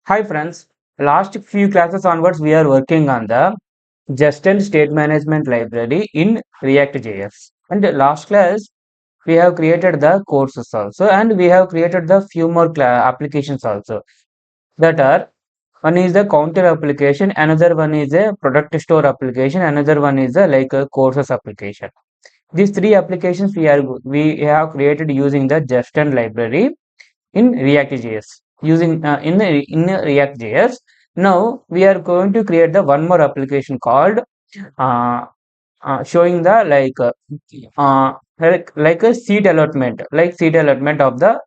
Hi friends, last few classes onwards we are working on the Zustand state management library in React.js. And the last class we have created the courses also and we have created the few more applications also that are one is the counter application, another one is a product store application, another one is a a courses application. These three applications we have created using the Zustand library in React.js using in React.js. Now we are going to create the one more application called uh, showing the like a seat allotment of the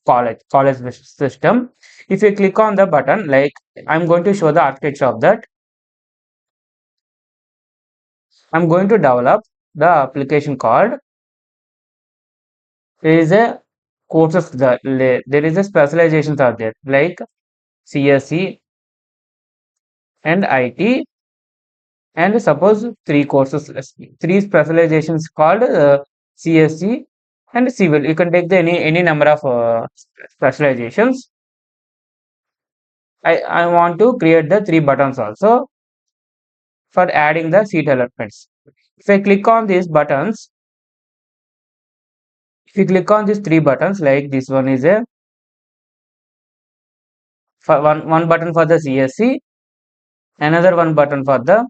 college system. If you click on the button, like I'm going to show the architecture of that. I'm going to develop the application called there is a courses there is a specializations are there like CSE and IT, and suppose three courses, three specializations called CSE and civil. You can take the any number of specializations. I want to create the three buttons also for adding the seat allotments. If I click on these buttons, if you click on these three buttons, like this one is a for one button for the CSE, another one button for the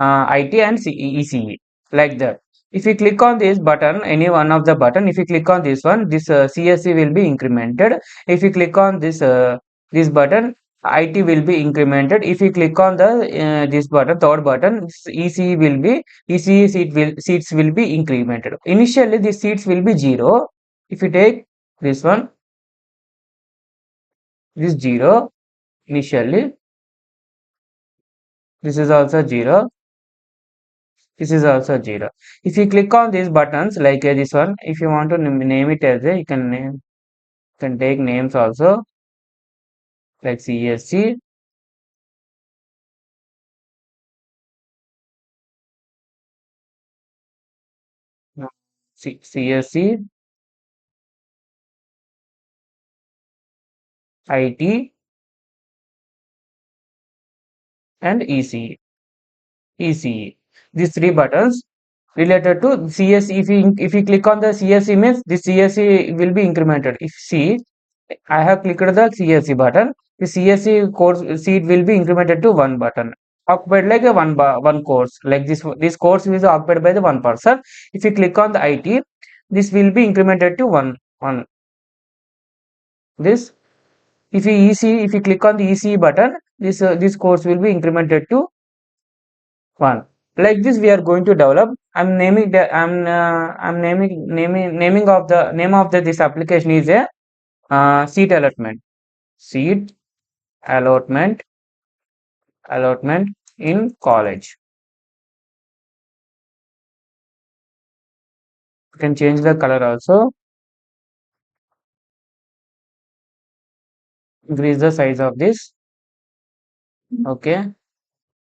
IT and ECE, like that. If you click on this button, any one of the button, if you click on this one, this CSE will be incremented. If you click on this button, IT will be incremented. If you click on the this button, third button, ECE will be seats will be incremented. Initially, the seats will be 0. If you take this one, this 0 initially, this is also 0. This is also 0. If you click on these buttons like this one, if you want to name it as a, you can take names also like CSC, CSC, IT and ECE. These three buttons related to CSE. If you click on the CSE means this CSE will be incremented. If see, I have clicked the CSE button. The CSE course seat will be incremented to one button, occupied like a one course. Like this course is occupied by the one person. If you click on the IT, this will be incremented to one. This if you click on the ECE button, this course will be incremented to one. Like this, we are going to develop. I'm naming of the name of this application is a seat allotment. Seat allotment in college. You can change the color also, increase the size of this. Okay,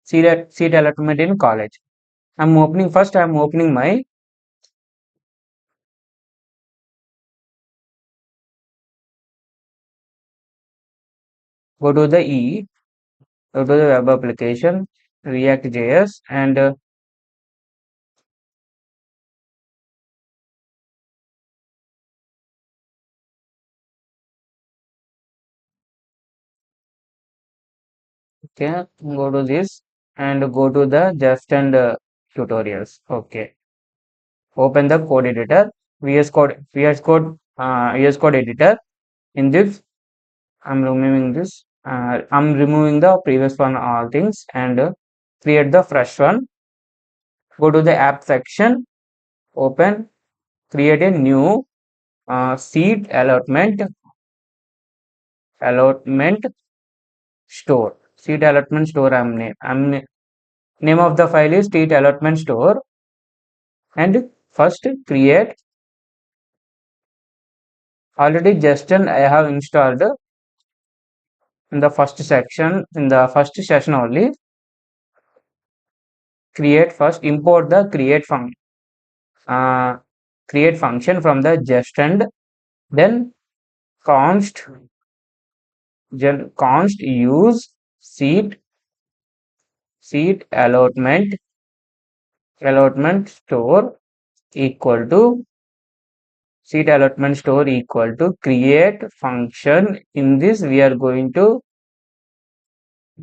seat allotment in college. I'm opening my go to the go to the web application React.js and okay, go to this and go to the just and tutorials. Okay, open the code editor, VS Code editor. In this, I'm removing this. I'm removing the previous one, all things, and create the fresh one. Go to the app section, open, create a new seed allotment store. Seed allotment store. Name of the file is seed allotment store, and first create. Already Justin I have installed in the first section, in the first session only. Import the uh, create function from the just, and then const const use seat allotment store equal to seat allotment store equal to create function. In this we are going to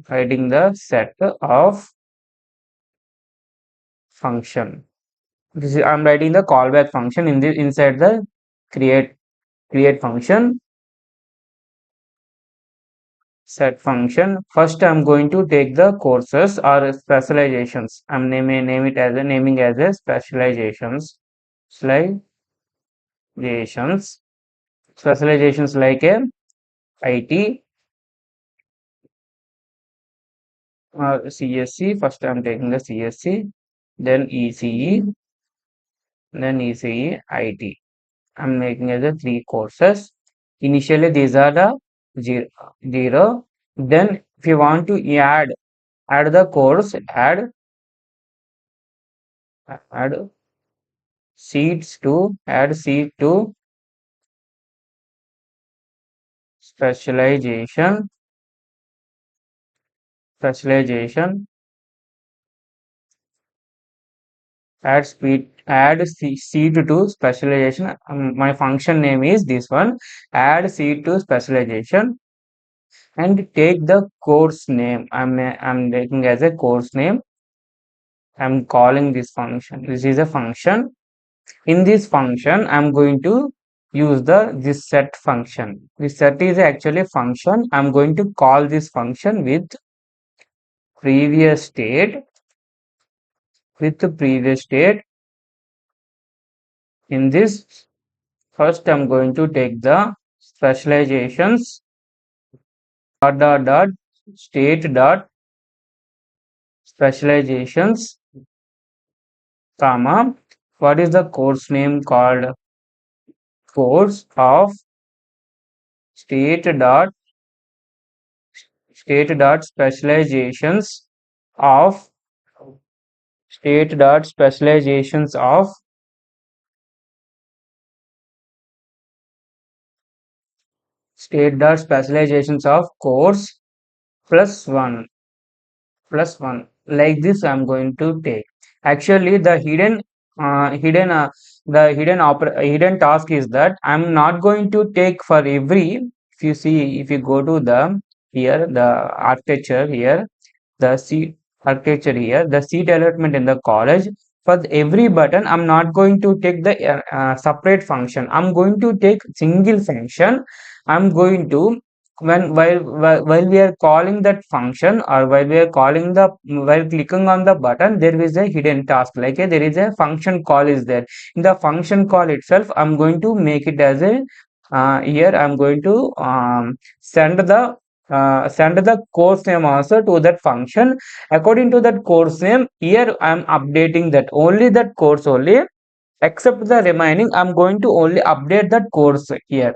writing the set of function. This is I'm writing the callback function in the inside the create function set function. First I'm going to take the courses or specializations. I'm naming as a specializations specializations like a IT or CSC. First I'm taking the CSC, then ECE, then ECE IT. I'm making as a 3 courses. Initially these are the 0. Then if you want to add the course, add seat to specialization, seat to specialization. My function name is this one, add seat to specialization, and take the course name. I'm taking as a course name. I'm calling this function. This is a function. In this function I'm going to use this set function. This set is actually a function. I'm going to call this function with previous state in this. First I'm going to take the specializations dot state dot specializations comma, what is the course name called, course of state dot specializations of course plus 1 like this. I'm going to take actually the hidden task is that I'm not going to take for every. If you go to the architecture here, the seat architecture here, the seat allotment in the college, for every button I'm not going to take the separate function. I'm going to take single function. I'm going to while we are calling that function, or while clicking on the button, there is a hidden task, like there is a function call is there. In the function call itself I'm going to make it as a here I'm going to send the course name also to that function. According to that course name, here I am updating that only that course only, except the remaining I'm going to only update that course here.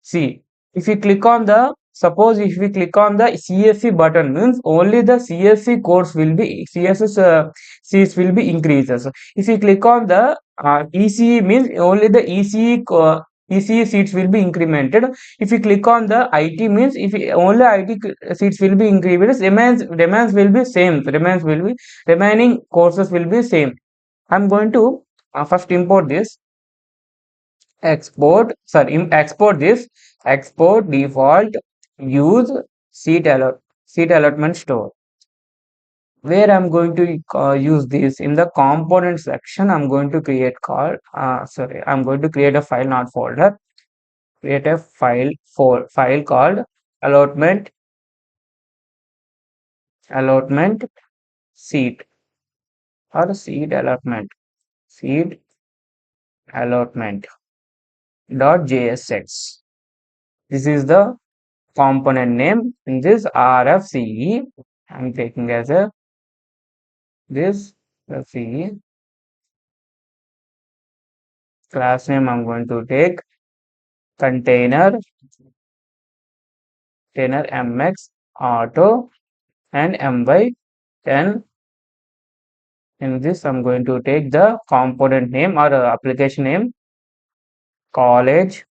See, if you click on the suppose if we click on the CSC button, means only the CSC course will be CSS seats will be increases. If you click on the ECE, means only the ECE seats will be incremented. If you click on the IT, means if only IT seats will be increased, remains will be same. Remaining courses will be same. I'm going to first import this. Export default use seat allotment store. Where I'm going to use this in the component section, I'm going to create I'm going to create a file, not folder. Create a file called allotment seat or seed allotment .jsx. This is the component name. In this RFCE, I'm taking as a this CE. Class name I'm going to take container mx auto and my10. In this I'm going to take the component name or application name college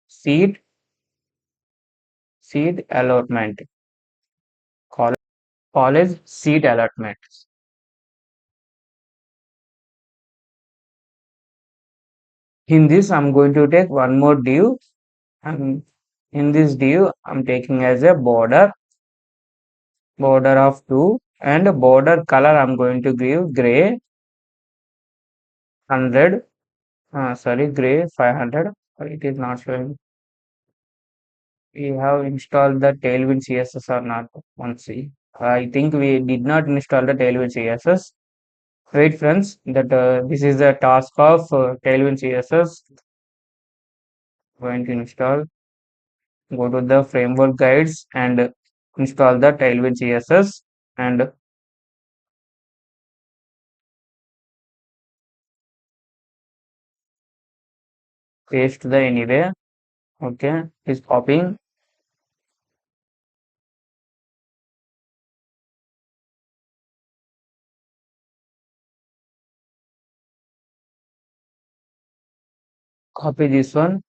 seat seed allotment. College seed allotment. In this, I'm going to take one more div, and in this div, I'm taking as a border of 2, and border color I'm going to give gray 100, sorry, gray 500. It is not showing. We have installed the Tailwind CSS or not? Once see. I think we did not install the Tailwind CSS. Wait, friends, that this is the task of Tailwind CSS. Going to install. Go to the framework guides and install the Tailwind CSS and paste the anywhere. Okay, is copying. Copy this one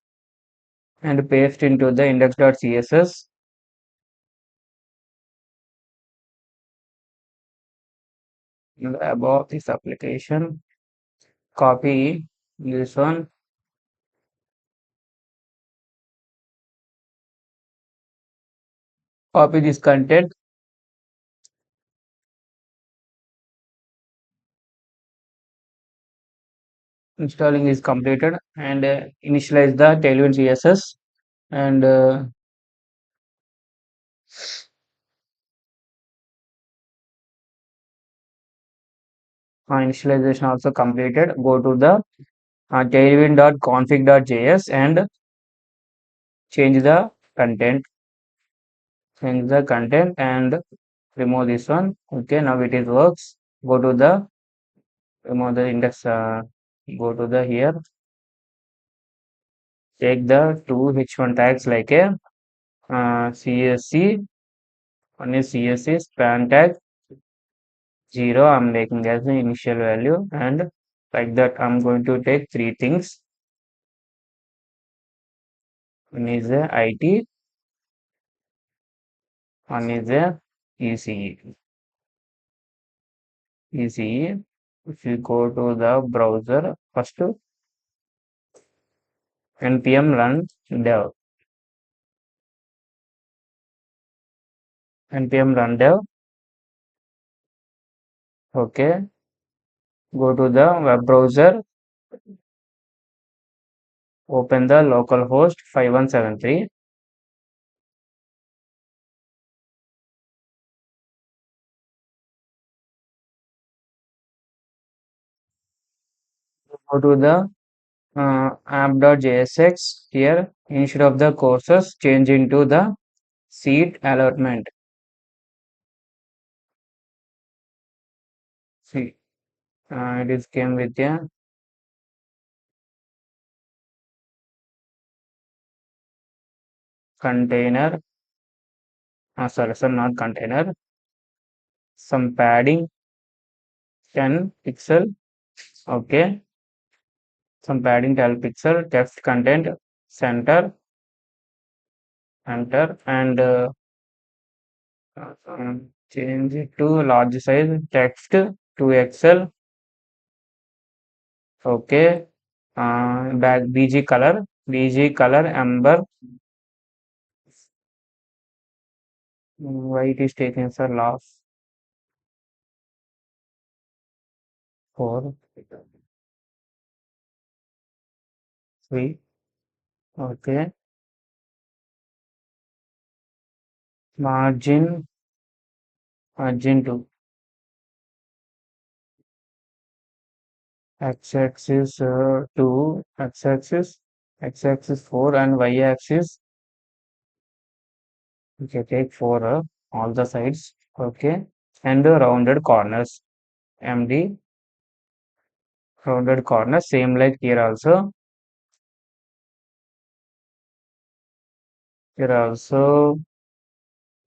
and paste into the index.css. About this application. Copy this one. Copy this content. Installing is completed and initialize the Tailwind CSS and initialization also completed. Go to the tailwind.config.js and change the content. Change the content and remove this one. Okay, now it is works. Go to the remove the index. Go to the here. Take the two h1 tags like a CSC. One is CSC span tag 0. I'm making as the initial value, and like that I'm going to take three things. One is a IT, one is a ECE. ECE. If you go to the browser, first npm run dev. npm run dev. Okay. Go to the web browser. Open the localhost 5173. Go to the app.jsx. Here, instead of the courses, change into the seat allotment. See, it is came with a container. Sorry, sir, not container. Some padding 10 pixel. Okay. Some padding 12 pixel. Text content center. Enter and change it to large size text to Excel. Okay. Back BG color amber. Why it is taking so last 4, 3. Okay. Margin 2. X-axis 2, x-axis 4, and y-axis. Okay, take 4 all the sides. Okay, and the rounded corners. MD rounded corners, same like here also. Here also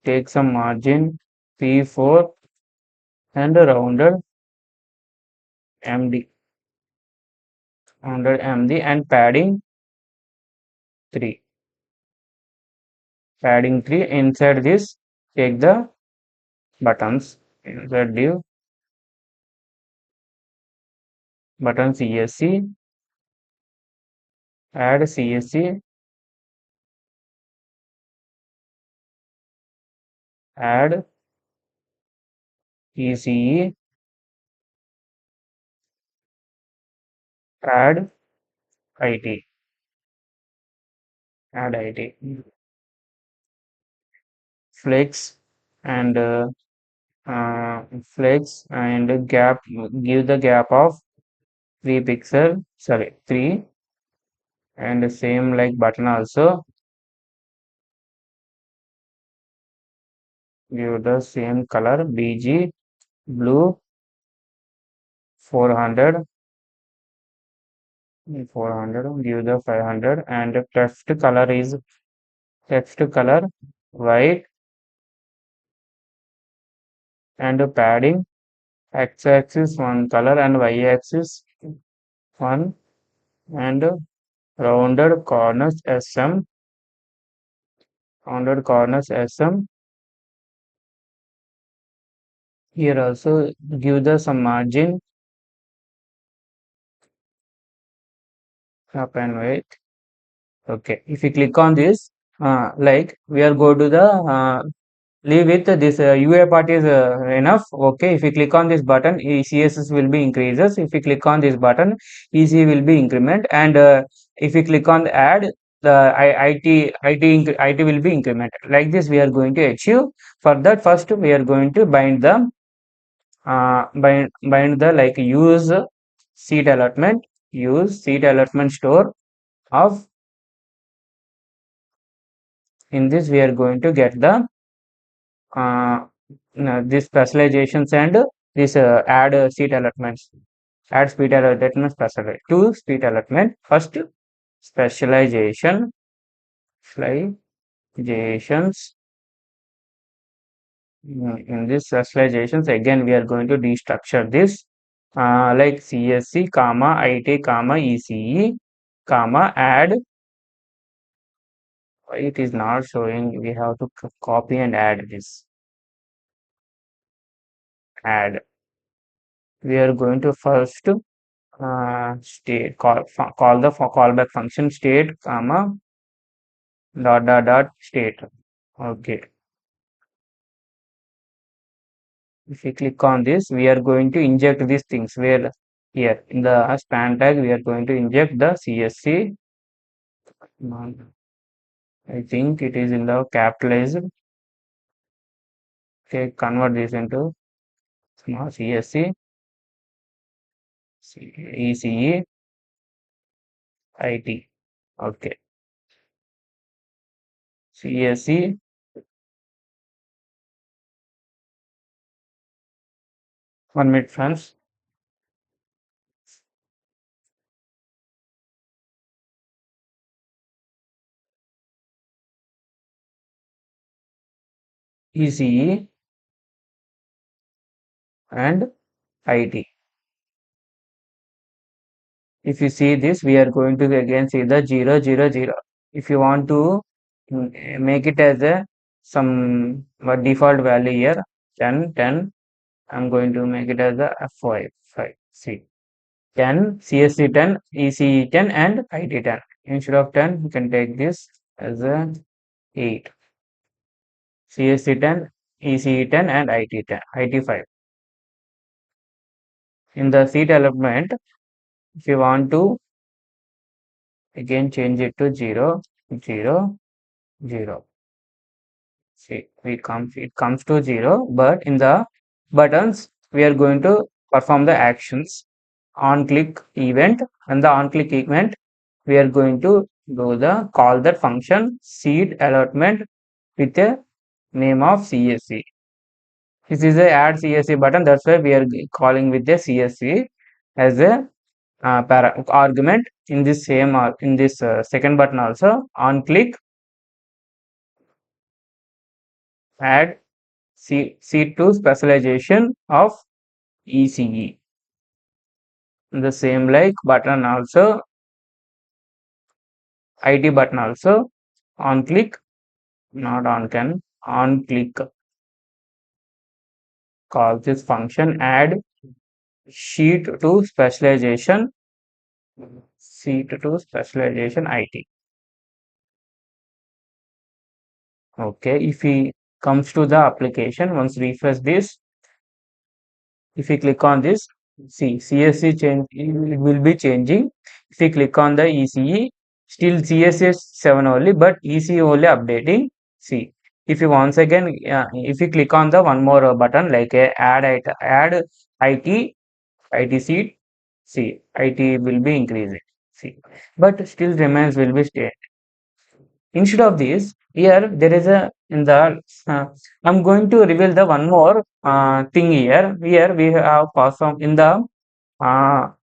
take some margin P4 and rounded MD, and padding 3. padding 3. Inside this, take the buttons. Inside div, button CSC, add CSC, add ECE, add IT, add IT, flex and flex and gap, give the gap of 3 pixel, sorry, 3, and same like button also, give the same color BG, blue 400, 400, give the 500, and text color white, and padding x-axis one color and y-axis one, and rounded corners SM. Here also give the some margin up and wait. Okay, if you click on this, like we are go to the leave with this UA part is enough. Okay, if you click on this button, CSS will be increases. If you click on this button, EC will be increment, and if you click on the add, the IT will be increment. Like this, we are going to achieve. For that, first we are going to bind the like use seat allotment store of. In this, we are going to get the uh, this specializations and this add seat allotments, add speed allotment special to speed allotment. First, specialization specializations. In this specializations, again we are going to destructure this like CSC comma IT comma ECE comma add. It is not showing. We have to copy and add this. Add. We are going to first state call the callback function state comma dot state. Okay, if we click on this, we are going to inject these things where here in the span tag we are going to inject the CSC. I think it is in the capitalized. Okay, convert this into small CSC ECE IT. Okay, CSC. 1 minute, friends. ECE and IT. If you see this, we are going to again see the 000. If you want to make it as a some default value here, 10. I'm going to make it as a F5 C 10 CSC 10 ECE 10 and IT 10. Instead of 10, you can take this as a 8 CSC 10 ECE 10 and IT 10 IT 5. In the seat element, if you want to again change it to 0. See, it comes to 0, but in the buttons, we are going to perform the actions on click event, and the on click event, we are going to do the call that function seed allotment with a name of CSC. This is a add CSC button, that's why we are calling with the CSC as a argument. In this same in this second button also, on click add C2 specialization of ECE. The same like button also, IT button also, on click not on can, on click, call this function add sheet to specialization, sheet to specialization IT. Okay, if he comes to the application, once refresh this, if you click on this, see CSC change, it will be changing. If you click on the ECE, still CSS 7 only, but ECE only updating. See, if you once again, if you click on the one more button like add IT, IT seat, see IT will be increasing. See, but still remains will be stay. Instead of this, here there is a in the I'm going to reveal the one more thing here. Here we have performed in the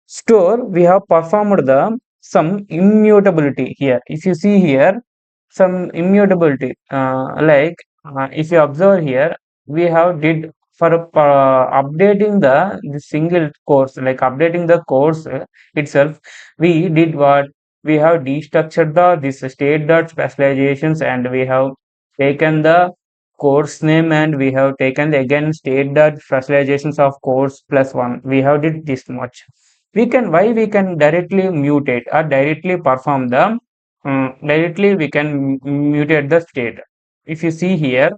store. We have performed the some immutability here. If you see here, some immutability if you observe here, we have did for updating the single course, like updating the course itself. We did what we have destructured the this state dot specializations, and we have taken the course name, and we have taken the again state dot specializations of course plus one. We have did this much. We can why we can directly mutate or directly perform the directly we can mutate the state. If you see here,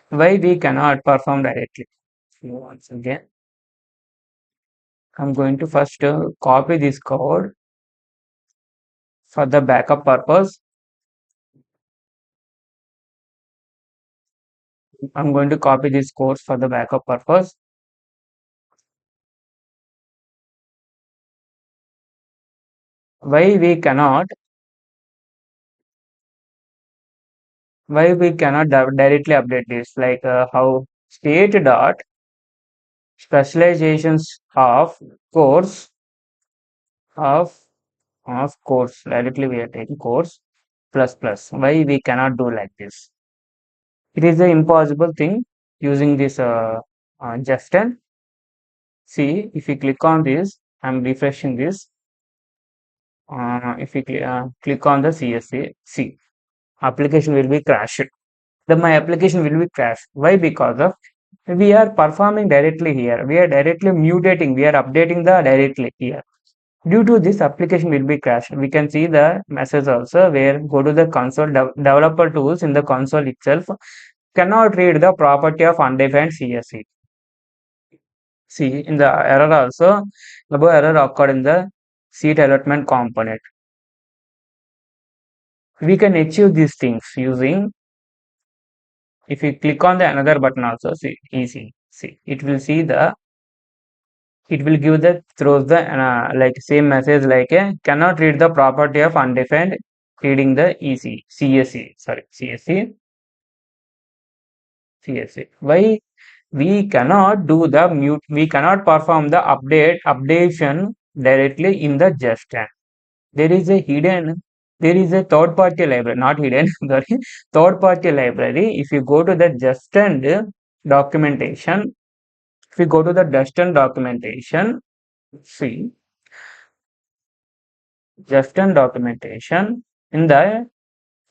why we cannot perform directly? Once again, I'm going to first copy this code for the backup purpose. I'm going to copy this code for the backup purpose. Why we cannot? Why we cannot directly update this? Like how state dot specializations of course of course directly we are taking course plus plus. Why we cannot do like this? It is an impossible thing using this Justin. See, if you click on this, I'm refreshing this. If you click on the CSA, see, application will be crashed. My application will be crashed. Why? Because of we are performing directly here. We are directly mutating. We are updating the directly here. Due to this, application will be crashed. We can see the message also where go to the console developer tools in the console itself cannot read the property of undefined CSC. See, in the error also, above error occurred in the seat allotment component. We can achieve these things using, if you click on the another button also, see, easy. See, it will give the, throws the, like same message like cannot read the property of undefined reading the CSC. Why we cannot do the mute, we cannot perform the updation directly in the Justan. There is a hidden, there is a third party library, not hidden, sorry, third party library. If you go to the Justan documentation, if you go to the Justan documentation, see, Justan documentation, in the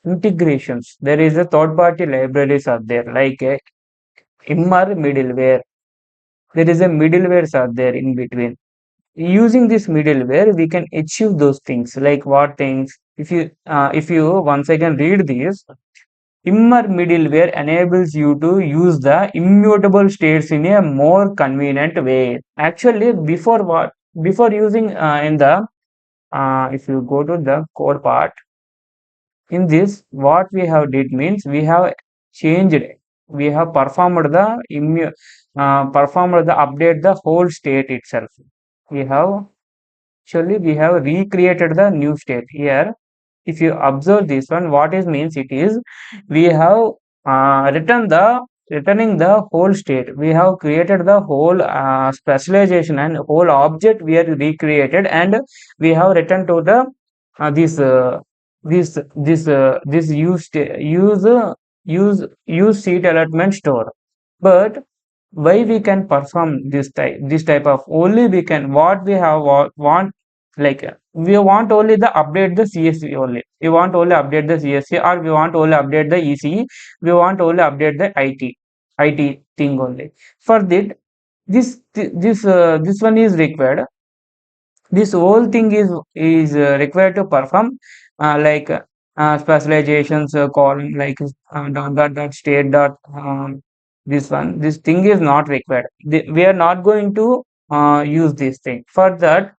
integrations, there is a third party libraries are there, like a Immer middleware. There is a middlewares are there in between. Using this middleware, we can achieve those things. Like what things? If you once again read this, Immer middleware enables you to use the immutable states in a more convenient way. Actually, before what? Before using in the if you go to the code part, in this what we have did means we have changed, we have performed the update the whole state itself. We have actually we have recreated the new state here. If you observe this one, what it means, it is we have returning the whole state. We have created the whole specialization and whole object we are recreated, and we have returned to the this this use seat allotment store. But why we can perform this type of only we can what we have want Like we want only the update the CSV only. We want only update the CSV, or we want only update the ECE. We want only update the IT thing only. For that, this one is required. This whole thing is required to perform like specializations calling like dot state dot this thing is not required. We are not going to use this thing. For that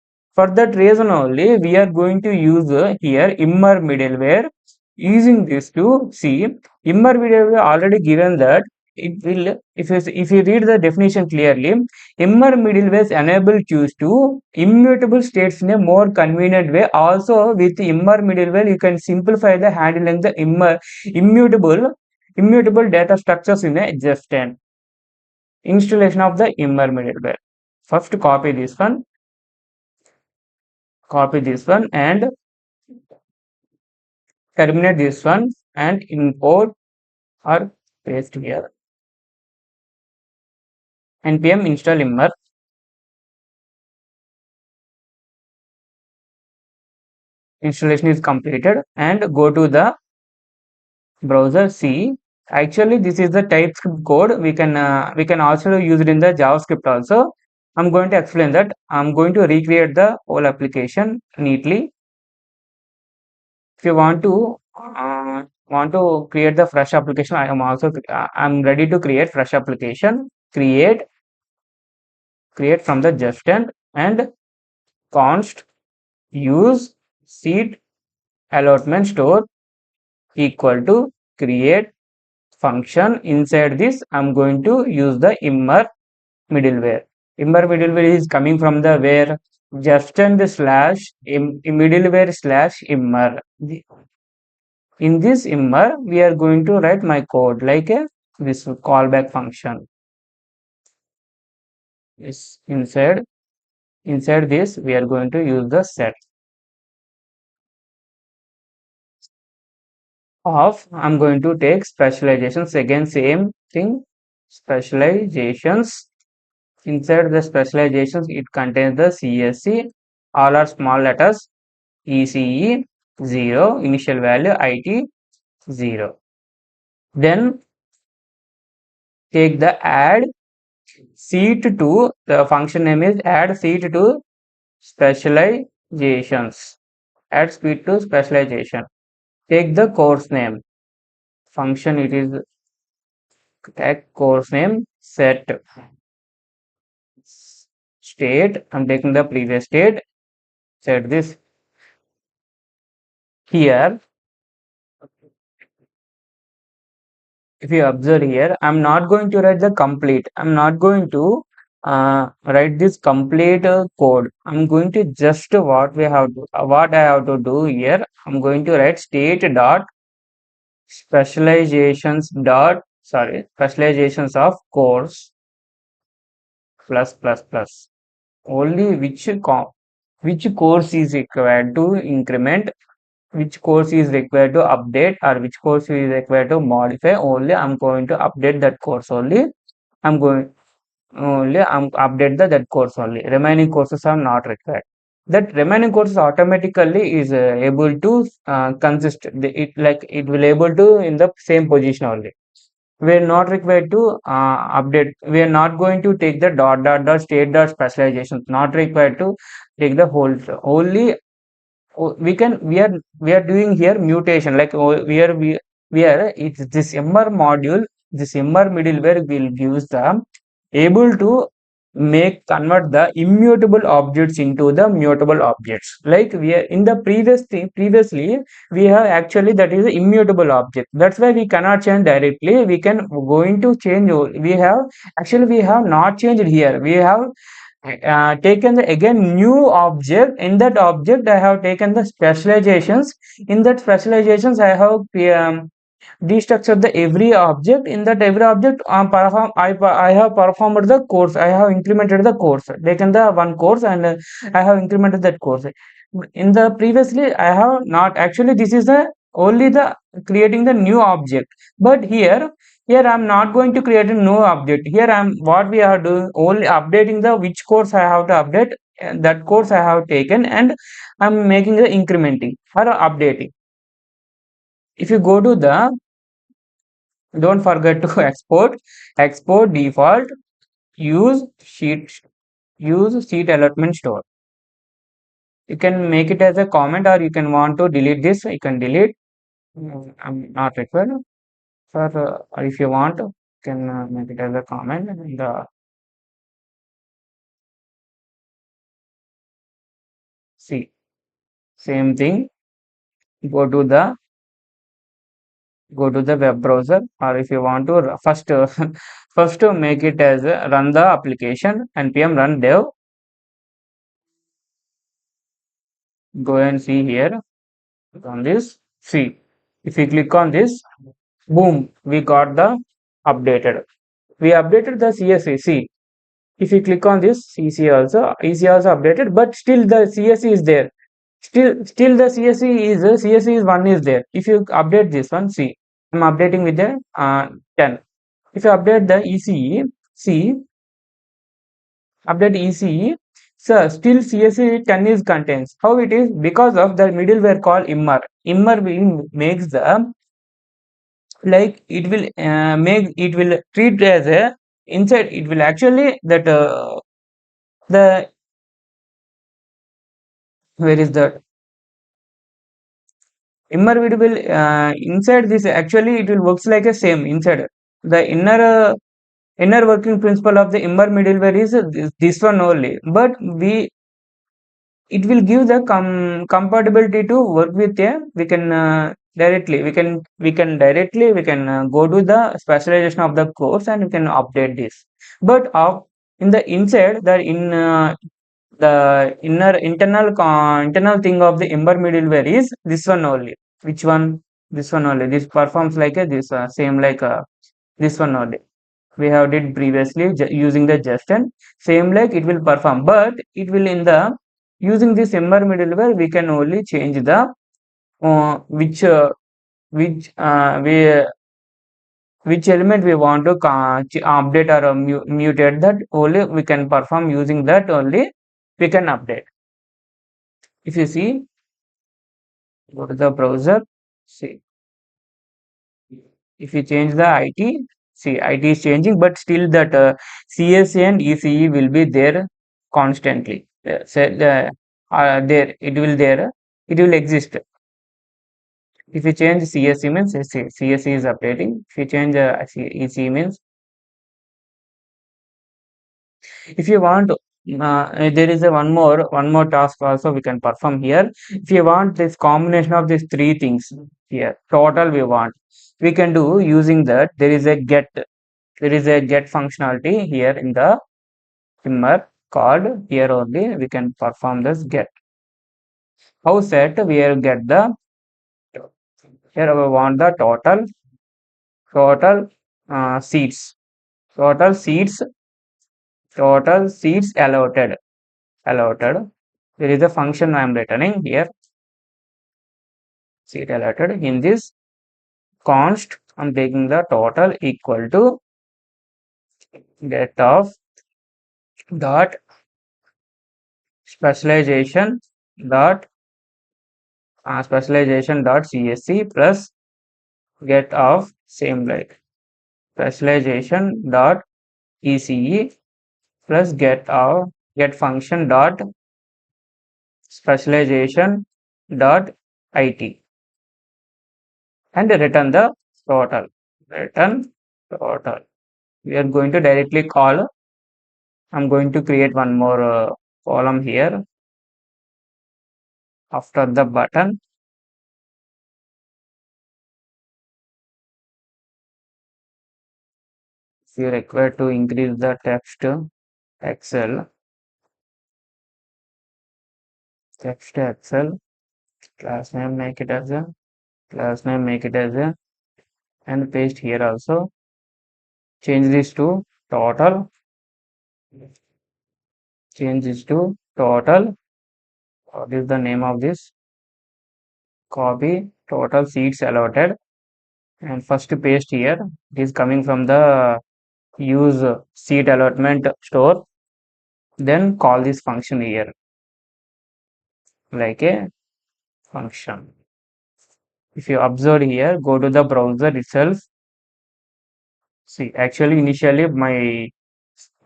reason only we are going to use here immer middleware. Using this to see immer middleware already given that it will, if you read the definition clearly, Immer middleways enable choose to immutable states in a more convenient way. Also, with Immer middleware, you can simplify the handling the immutable immutable data structures in a just an installation of the Immer middleware. First, copy this one, and terminate this one, and import or paste here. npm install Immer. Installation is completed, and go to the browser. See, actually this is the TypeScript code. We can also use it in the JavaScript also. I'm going to explain that. I'm going to recreate the whole application neatly. If you want to create the fresh application, I'm ready to create fresh application. Create from the Zustand, and const use seed allotment store equal to create function. Inside this I'm going to use the Immer middleware. Immer middleware is coming from the where just and slash middleware slash Immer. In this Immer we are going to write my code like a this callback function. Is inside this we are going to use the set of, I'm going to take specializations, again same thing, specializations. Inside the specializations, it contains the CSC, all are small letters, ECE 0, initial value IT 0. Then take the add seat to, the function name is add seat to specializations. Add speed to specialization. Take the course name. Function it is take course name set state. I'm taking the previous state. Set this here. If you observe here, I'm not going to write the complete. I'm not going to write this complete code. I'm going to just what I have to do here. I'm going to write state dot specializations of course plus plus plus. Only which course is required to increment, which course is required to update, or which course is required to modify. Only I'm going to update that course only. I'm going I'm update that course only. Remaining courses are not required. That remaining courses automatically is able to consist. It will able to in the same position only. We are not required to update. We are not going to take the dot state dot specialization. Not required to take the whole. Only we are doing here mutation, like we are it's this Immer module, this Immer middleware will give the able to convert the immutable objects into the mutable objects. Like we are in the previously we have actually that is the immutable object. That's why we cannot change directly. We can going to change. We have not changed here. We have taken the again new object. In that object I have taken the specializations. In that specializations I have destructured the every object. In that every object I have performed the course. I have implemented the course, taken the one course, and I have implemented that course. In the previously I have not. Actually this is the only the creating the new object. But here I'm not going to create a new object. Here I'm what we are doing only updating the which course I have to update. that course I have taken, and I'm making the incrementing or updating. If you go to the, don't forget to export default, use sheet allotment store. You can make it as a comment, or you can want to delete this, you can delete. I'm not required for, or if you want, you can make it as a comment. And see, same thing. Go to the web browser, or if you want to first first to make it as run the application, npm run dev. Go and see here on this. See, if you click on this, boom, we got the updated. We updated the CSV. See, if you click on this, EC also updated, but still the CSV is there. Still the CSV is one is there. If you update this one, see, I'm updating with the 10. If you update the ECE, see, update ECE, so still CSV 10 is contains. How it is? Because of the middleware called Immer. Immer makes the, like, it will treat as a inside. It will actually that the, where is that Immer will inside this, actually it will works like a same inside the inner working principle of the Immer middleware is this one only, but it will give the compatibility to work with a, we can directly we can go to the specialization of the course, and we can update this. But in the inside, the internal thing of the Ember middleware is this one only. Which one? This one only. This performs like a this same like this one only. We have did previously using the just, and same like it will perform, but it will in the using this Ember middleware we can only change the which which element we want to update or mutate, that only we can perform using that only we can update. If you see, go to the browser, see, if you change the IT, see, IT is changing, but still that CSA and ECE will be there constantly. There it will there, it will exist. If you change CSE means CSE is updating. If you change ECE means, if you want, there is a one more task also we can perform here. If you want this combination of these three things here, total we want, we can do using that. There is a get functionality here in the Immer called, here only we can perform this get. How set? We will get the, here we want the total seats, total seats allotted. There is a function I am returning here, seat allotted. In this const, I'm taking the total equal to get of dot specialization dot csc plus get of same like specialization dot ece plus get function dot specialization dot it, and return the total. Return total. We are going to directly call. I'm going to create one more column here after the button. If you require to increase the text Excel, class name make it as a and paste here also. Change this to total. What is the name of this? Copy total seats allotted, and first paste here. It is coming from the use seat allotment store. then call this function here like a function. If you observe here, go to the browser itself. See, actually initially my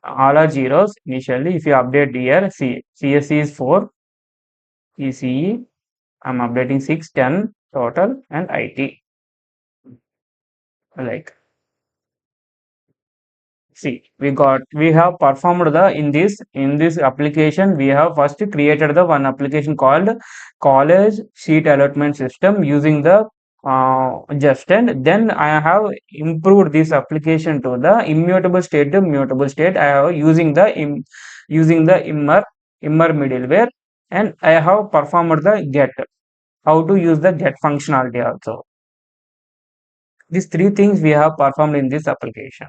all are zeros initially. If you update here, see CSE is 4, ECE I'm updating 6, 10 total, and IT. Like, see, we have performed the in this application. We have first created the one application called college sheet allotment system using the Zustand. Then I have improved this application to the immutable state to mutable state. I have using the Immer middleware, and I have performed the get. How to use the get functionality also. These three things we have performed in this application.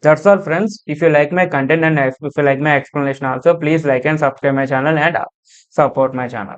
That's all, friends. If you like my content and if you like my explanation also, please like and subscribe my channel and support my channel.